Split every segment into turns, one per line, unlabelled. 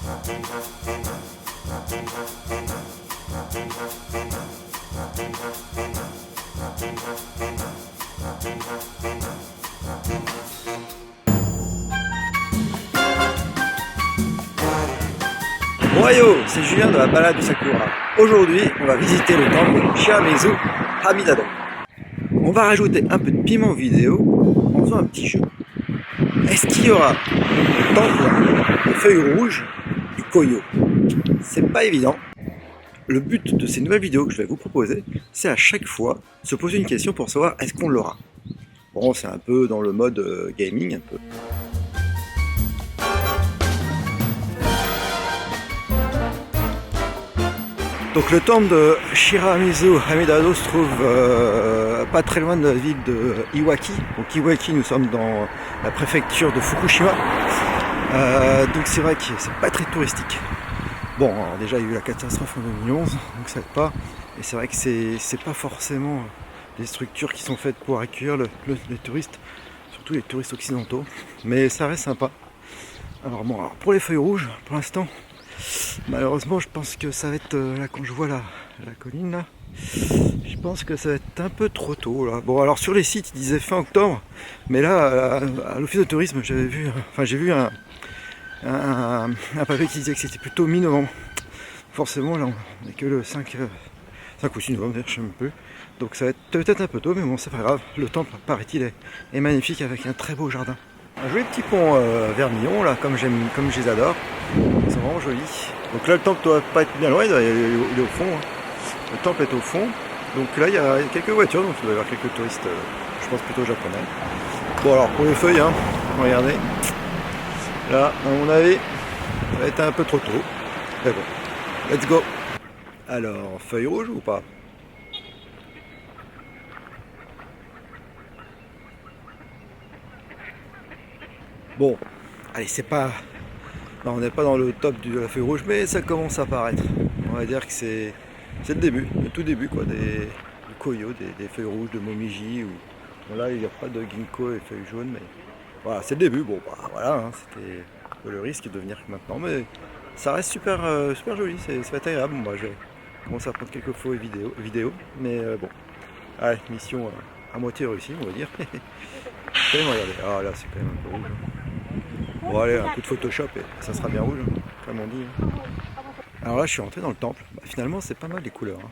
Bon yo, c'est Julien de la balade du Sakura. Aujourd'hui, on va visiter le temple Shiramezu Hamidado. On va rajouter un peu de piment vidéo en faisant un petit jeu. Est-ce qu'il y aura le temple de feuilles rouges du Koyo? C'est pas évident. Le but de ces nouvelles vidéos que je vais vous proposer, c'est à chaque fois se poser une question pour savoir est-ce qu'on l'aura. Bon, c'est un peu dans le mode gaming, un peu. Donc le temple de Shiramezu Hamidado se trouve pas très loin de la ville de Iwaki. Donc Iwaki, nous sommes dans la préfecture de Fukushima. Donc c'est vrai que c'est pas très touristique. Bon, alors déjà il y a eu la catastrophe en 2011, donc ça aide pas. Et c'est vrai que c'est pas forcément des structures qui sont faites pour accueillir les touristes, surtout les touristes occidentaux. Mais ça reste sympa. Alors bon, alors pour les feuilles rouges, pour l'instant, malheureusement je pense que ça va être, là quand je vois la colline là, je pense que ça va être un peu trop tôt là. Bon alors sur les sites ils disaient fin octobre, mais là à l'office de tourisme j'ai vu un papier qui disait que c'était plutôt mi-novembre. Forcément là on n'est que le 5 ou 6 novembre, je sais même plus. Donc ça va être peut-être un peu tôt, mais bon c'est pas grave. Le temple paraît-il est magnifique avec un très beau jardin. Un joli petit pont vermillon là, comme je les adore. Ils sont vraiment jolis. Donc là le temple doit pas être bien loin, il est au fond. Hein. Le temple est au fond. Donc là il y a quelques voitures, donc il doit y avoir quelques touristes, je pense plutôt japonais. Bon alors pour les feuilles, hein, regardez. Là à mon avis, ça va être un peu trop tôt. Mais bon, let's go. Alors, feuille rouge ou pas? Bon, allez, c'est pas... Non, on n'est pas dans le top de la feuille rouge, mais ça commence à apparaître. On va dire que c'est le début, le tout début quoi, du Koyo, des feuilles rouges, de Momiji. Bon, là, il n'y a pas de ginkgo et feuilles jaunes, mais voilà, c'est le début. Bon, bah, voilà, hein, c'était le risque de venir maintenant, mais ça reste super, super joli, ça va être agréable. Bon, bah, je vais commencer à prendre quelques photos et vidéos, mais bon, allez, mission à moitié réussie, on va dire. Regardez, ah là, c'est quand même un peu rouge. Bon allez, un coup de Photoshop et ça sera bien rouge, comme on dit. Alors là je suis rentré dans le temple, bah, finalement c'est pas mal les couleurs. Hein.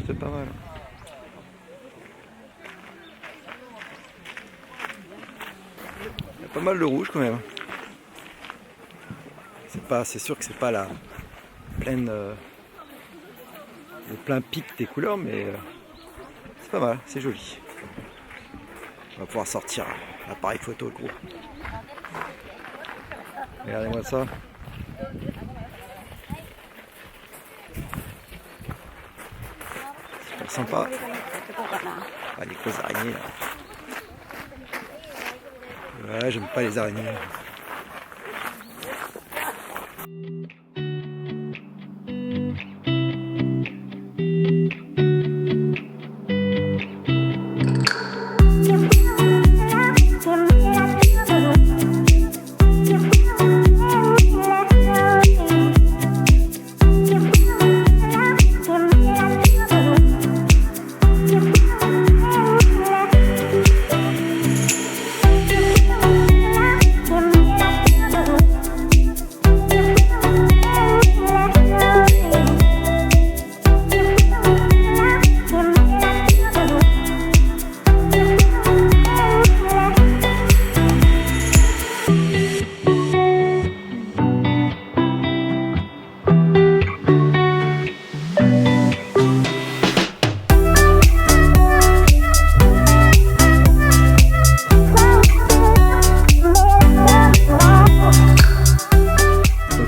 C'est pas mal. Il y a pas mal de rouge quand même. C'est sûr que c'est pas la pleine le plein pic des couleurs, mais c'est pas mal, c'est joli. On va pouvoir sortir l'appareil photo le gros. Regardez-moi ça. Super sympa. Ah, les grosses araignées là. Voilà, j'aime pas les araignées.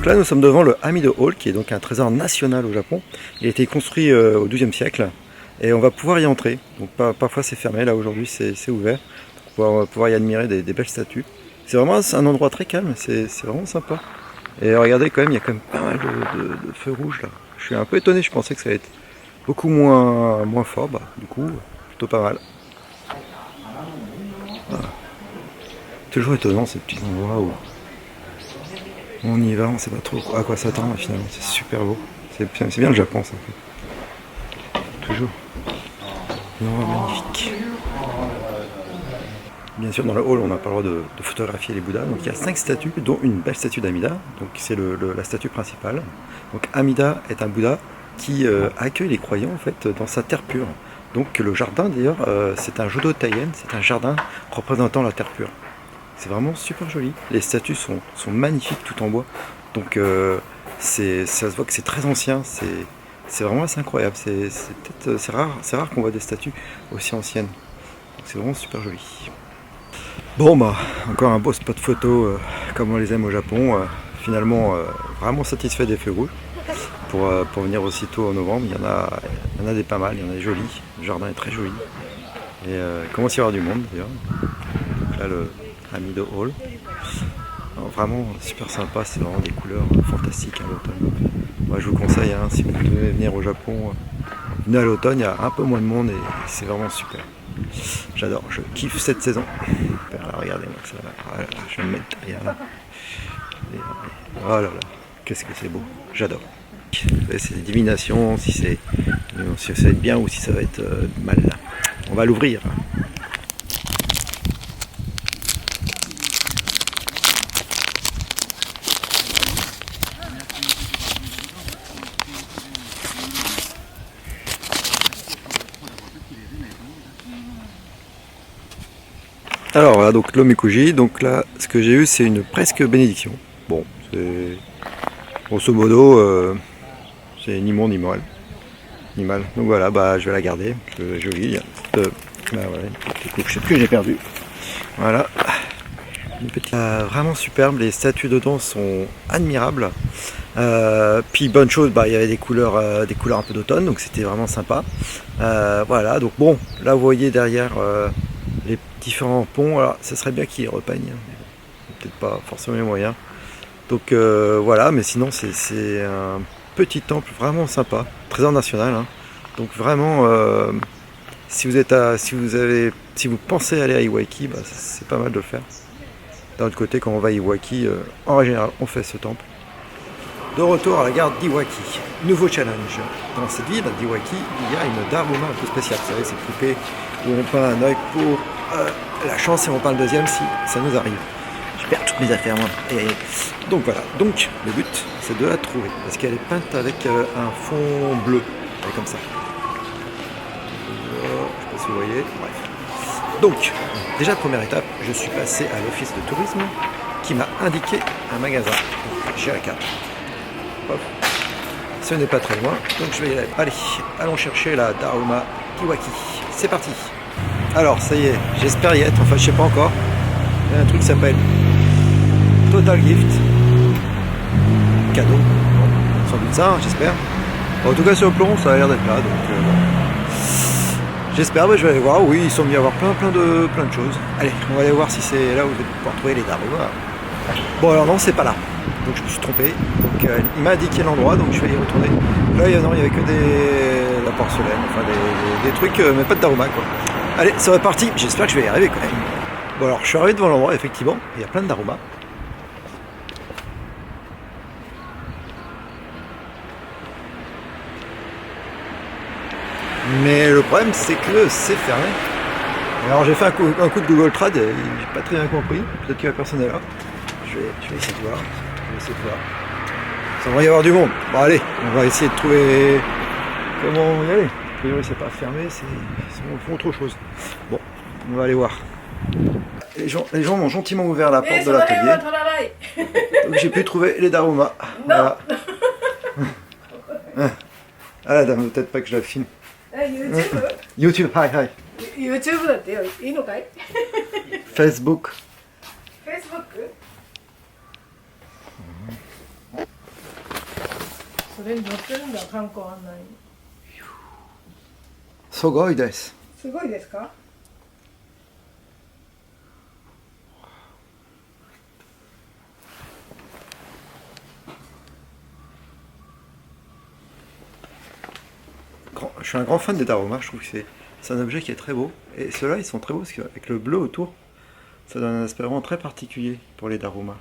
Là nous sommes devant le Hamido Hall qui est donc un trésor national au Japon. Il a été construit au XIIe siècle et on va pouvoir y entrer. Donc parfois c'est fermé, là aujourd'hui c'est ouvert. On va pouvoir y admirer des belles statues. C'est vraiment un endroit très calme, c'est vraiment sympa. Et regardez quand même, il y a quand même pas mal de feux rouges là. Je suis un peu étonné, je pensais que ça allait être beaucoup moins fort, bah, du coup plutôt pas mal. Voilà. Toujours étonnant ces petits endroits où On y va, on sait pas trop à quoi s'attendre finalement, c'est super beau. C'est bien le Japon ça. Toujours. Une aura magnifique. Bien sûr, dans le hall, on n'a pas le droit de photographier les Bouddhas. Donc il y a 5 statues, dont une belle statue d'Amida. Donc c'est la statue principale. Donc Amida est un Bouddha qui accueille les croyants en fait dans sa terre pure. Donc le jardin d'ailleurs, c'est un Jodo Taien, c'est un jardin représentant la terre pure. C'est vraiment super joli. Les statues sont magnifiques tout en bois. Donc ça se voit que c'est très ancien. C'est vraiment assez incroyable. C'est rare qu'on voit des statues aussi anciennes. C'est vraiment super joli. Bon bah, encore un beau spot photo comme on les aime au Japon. Finalement, vraiment satisfait des feux rouges. Pour venir aussitôt en novembre, il y en a des pas mal, il y en a des jolis. Le jardin est très joli. Et il commence à y avoir du monde d'ailleurs. Donc là, le Amido Hall. Alors, vraiment super sympa, c'est vraiment des couleurs fantastiques à l'automne. Moi je vous conseille, hein, si vous devez venir au Japon, venez à l'automne, il y a un peu moins de monde et c'est vraiment super. J'adore, je kiffe cette saison. Là, regardez-moi que ça va. Voilà, je vais me mettre derrière là. Oh là là, qu'est-ce que c'est beau, j'adore. C'est divination, si ça va être bien ou si ça va être mal. On va l'ouvrir. Alors voilà, donc l'Omikuji, donc là ce que j'ai eu c'est une presque bénédiction. Bon, c'est grosso modo, c'est ni bon ni mal. Donc voilà, bah je vais la garder, c'est joli. Bah, voilà, une petite couche que j'ai perdue. Voilà, une petite, vraiment superbe, les statues dedans sont admirables. Puis bonne chose, bah il y avait des couleurs un peu d'automne, donc c'était vraiment sympa. Voilà, donc bon, là vous voyez derrière les différents ponts, alors ça serait bien qu'ils les repeignent, peut-être pas forcément les moyens. Donc voilà, mais sinon c'est un petit temple vraiment sympa, trésor national. Hein. Donc vraiment, si vous pensez aller à Iwaki, bah, c'est pas mal de le faire. D'un autre côté, quand on va à Iwaki, en général, on fait ce temple. De retour à la gare d'Iwaki, nouveau challenge. Dans cette ville d'Iwaki, il y a une Daruma un peu spéciale. Vous savez, cette poupée où on peint un œil pour la chance et on peint le deuxième si ça nous arrive. Je perds toutes mes affaires moi. Et donc voilà, donc le but c'est de la trouver. Parce qu'elle est peinte avec un fond bleu. Elle est comme ça. Je ne sais pas si vous voyez, bref. Donc, déjà première étape, je suis passé à l'office de tourisme qui m'a indiqué un magasin chez la carte. Hop. Ce n'est pas très loin, donc je vais y aller. Allez, allons chercher la Daruma Iwaki. C'est parti. Alors, ça y est, j'espère y être, enfin je sais pas encore. Il y a un truc qui s'appelle Total Gift. Cadeau. Bon, sans doute ça, hein, j'espère. En tout cas sur le plomb, ça a l'air d'être là, donc j'espère, bah, je vais aller voir. Oui, ils sont mis à avoir plein de choses. Allez, on va aller voir si c'est là où vous allez pouvoir trouver les Daruma. Bon alors non, c'est pas là. Donc je me suis trompé. Donc il m'a indiqué l'endroit, donc je vais y retourner. Là, il n'y avait que la porcelaine, enfin des trucs, mais pas de Daruma quoi. Allez, c'est reparti. J'espère que je vais y arriver quand même. Bon alors, je suis arrivé devant l'endroit, effectivement. Il y a plein de Daruma. Mais le problème, c'est que c'est fermé. Alors j'ai fait un coup de Google Trad, j'ai pas très bien compris. Peut-être qu'il y a personne là. Je vais essayer de voir. Ça va y avoir du monde. Bon allez, on va essayer de trouver comment y aller. A priori c'est pas fermé, ils font autre chose. Bon, on va aller voir. Les gens m'ont gentiment ouvert la porte de l'atelier. Donc j'ai pu trouver les Daruma. Voilà. Ah la dame, peut-être pas que je la filme. YouTube, hi.
YouTube だってよいいのかい
Facebook.
Facebook それに載ってるんだ観光案内に
すごいです。
すごいですか
Je suis un grand fan des Daruma, je trouve que c'est un objet qui est très beau. Et ceux-là, ils sont très beaux parce qu'avec le bleu autour, ça donne un aspect vraiment très particulier pour les Daruma.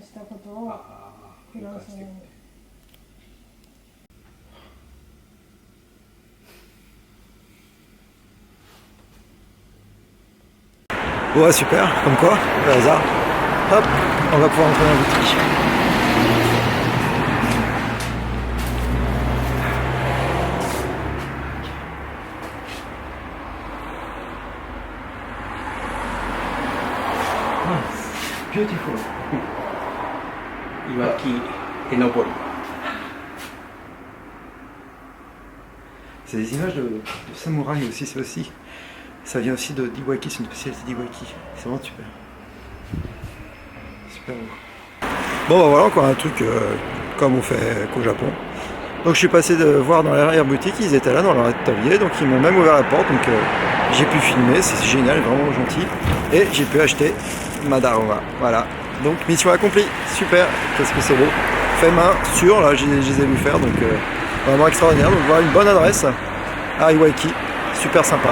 したことをフランスに。
Ouais, super, comme quoi, le hasard. Hop, on va pouvoir entrer dans la boutique. Beautiful.
Iwaki Enobori.
C'est des images de samouraï aussi, c'est aussi. Ça vient aussi d'Iwaki, c'est une spécialité d'Iwaki. C'est vraiment super. Super beau. Bon bah voilà encore un truc comme on fait qu'au Japon. Donc je suis passé de voir dans l'arrière-boutique, ils étaient là dans leur atelier, donc ils m'ont même ouvert la porte, donc j'ai pu filmer, c'est génial, vraiment gentil. Et j'ai pu acheter ma Daruma. Voilà. Donc mission accomplie, super, qu'est-ce que c'est beau. Fait main, sûr, là je les ai vu faire, donc vraiment extraordinaire. Donc voilà une bonne adresse à Iwaki, super sympa.